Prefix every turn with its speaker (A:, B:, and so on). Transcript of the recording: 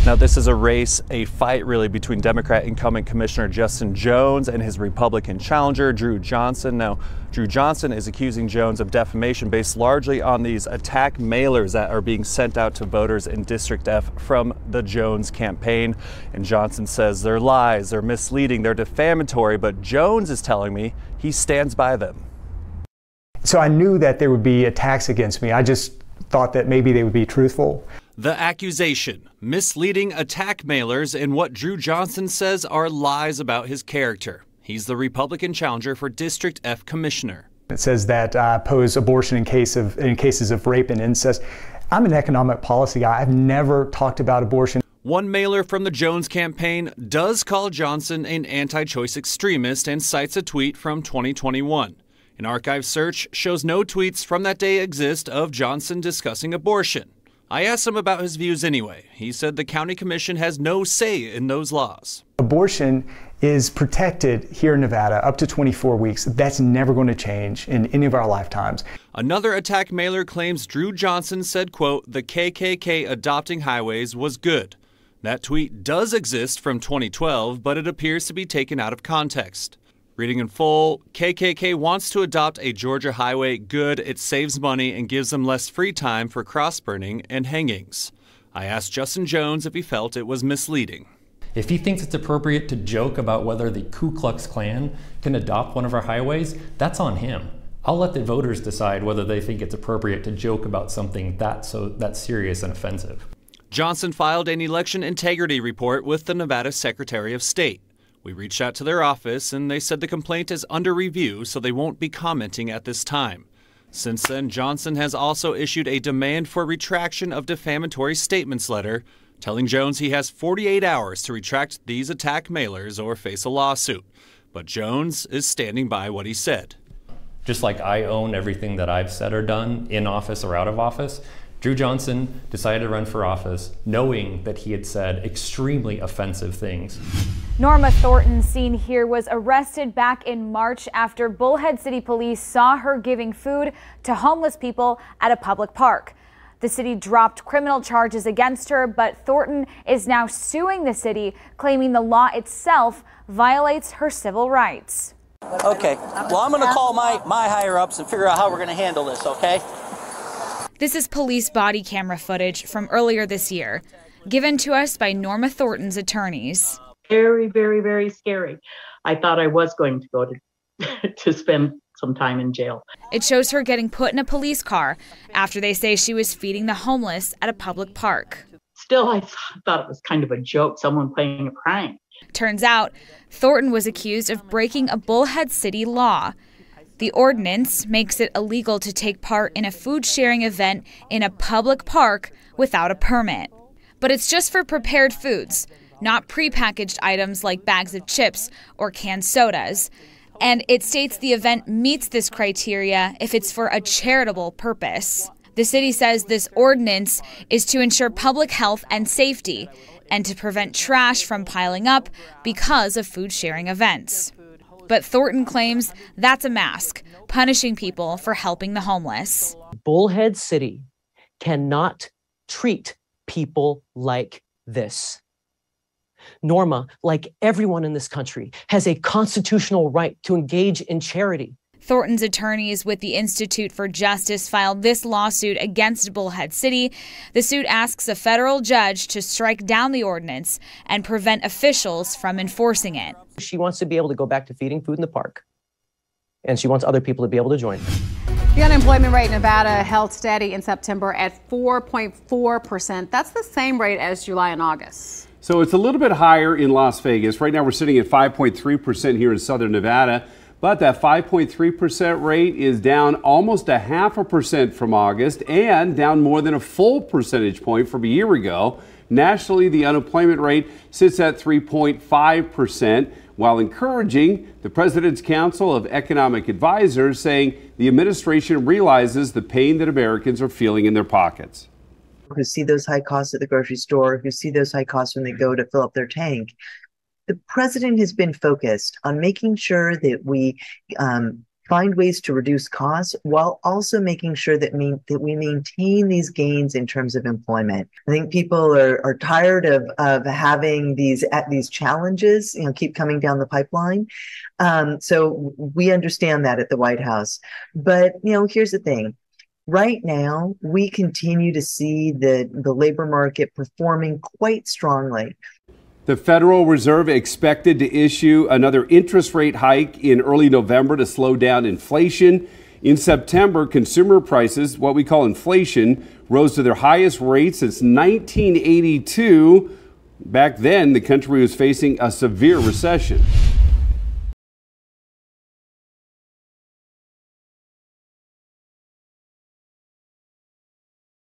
A: Now, this is a fight really between Democrat incumbent Commissioner Justin Jones and his Republican challenger, Drew Johnson. Now, Drew Johnson is accusing Jones of defamation based largely on these attack mailers that are being sent out to voters in District F from the Jones campaign. And Johnson says they're lies, they're misleading, they're defamatory, but Jones is telling me he stands by them.
B: So I knew that there would be attacks against me. I just thought that maybe they would be truthful.
A: The accusation, misleading attack mailers, and what Drew Johnson says are lies about his character. He's the Republican challenger for District F commissioner.
B: It says that I oppose abortion in cases of rape and incest. I'm an economic policy guy. I've never talked about abortion.
A: One mailer from the Jones campaign does call Johnson an anti-choice extremist and cites a tweet from 2021. An archive search shows no tweets from that day exist of Johnson discussing abortion. I asked him about his views anyway. He said the county commission has no say in those laws.
B: Abortion is protected here in Nevada up to 24 weeks. That's never going to change in any of our lifetimes.
A: Another attack mailer claims Drew Johnson said, quote, the KKK adopting highways was good. That tweet does exist from 2012, but it appears to be taken out of context. Reading in full, KKK wants to adopt a Georgia highway good. It saves money and gives them less free time for cross-burning and hangings. I asked Justin Jones if he felt it was misleading.
C: If he thinks it's appropriate to joke about whether the Ku Klux Klan can adopt one of our highways, that's on him. I'll let the voters decide whether they think it's appropriate to joke about something that's serious and offensive.
A: Johnson filed an election integrity report with the Nevada Secretary of State. We reached out to their office and they said the complaint is under review, so they won't be commenting at this time. Since then, Johnson has also issued a demand for retraction of defamatory statements letter, telling Jones he has 48 hours to retract these attack mailers or face a lawsuit. But Jones is standing by what he said.
C: Just like I own everything that I've said or done in office or out of office, Drew Johnson decided to run for office knowing that he had said extremely offensive things.
D: Norma Thornton, seen here, was arrested back in March after Bullhead City police saw her giving food to homeless people at a public park. The city dropped criminal charges against her, but Thornton is now suing the city, claiming the law itself violates her civil rights.
E: Okay, well, I'm going to call my higher-ups and figure out how we're going to handle this, okay?
D: This is police body camera footage from earlier this year, given to us by Norma Thornton's attorneys.
F: Very, very, very scary. I thought I was going to go to spend some time in jail.
D: It shows her getting put in a police car after they say she was feeding the homeless at a public park.
F: Still, I thought it was kind of a joke, someone playing a prank.
D: Turns out, Thornton was accused of breaking a Bullhead City law. The ordinance makes it illegal to take part in a food-sharing event in a public park without a permit. But it's just for prepared foods, not prepackaged items like bags of chips or canned sodas. And it states the event meets this criteria if it's for a charitable purpose. The city says this ordinance is to ensure public health and safety and to prevent trash from piling up because of food-sharing events. But Thornton claims that's a mask, punishing people for helping the homeless.
G: Bullhead City cannot treat people like this. Norma, like everyone in this country, has a constitutional right to engage in charity.
D: Thornton's attorneys with the Institute for Justice filed this lawsuit against Bullhead City. The suit asks a federal judge to strike down the ordinance and prevent officials from enforcing it.
G: She wants to be able to go back to feeding food in the park, and she wants other people to be able to join her.
H: The unemployment rate in Nevada held steady in September at 4.4%. That's the same rate as July and August.
I: So it's a little bit higher in Las Vegas. Right now we're sitting at 5.3% here in southern Nevada. But that 5.3% rate is down almost 0.5% from August and down more than a full percentage point from a year ago. Nationally, the unemployment rate sits at 3.5%, while encouraging the President's Council of Economic Advisors, saying the administration realizes the pain that Americans are feeling in their pockets.
J: Who see those high costs at the grocery store, who see those high costs when they go to fill up their tank. The president has been focused on making sure that we find ways to reduce costs while also making sure that we maintain these gains in terms of employment. I think people are tired of having these challenges, keep coming down the pipeline. So we understand that at the White House. But, here's the thing. Right now, we continue to see the labor market performing quite strongly.
I: The Federal Reserve expected to issue another interest rate hike in early November to slow down inflation. In September, consumer prices, what we call inflation, rose to their highest rate since 1982. Back then, the country was facing a severe recession.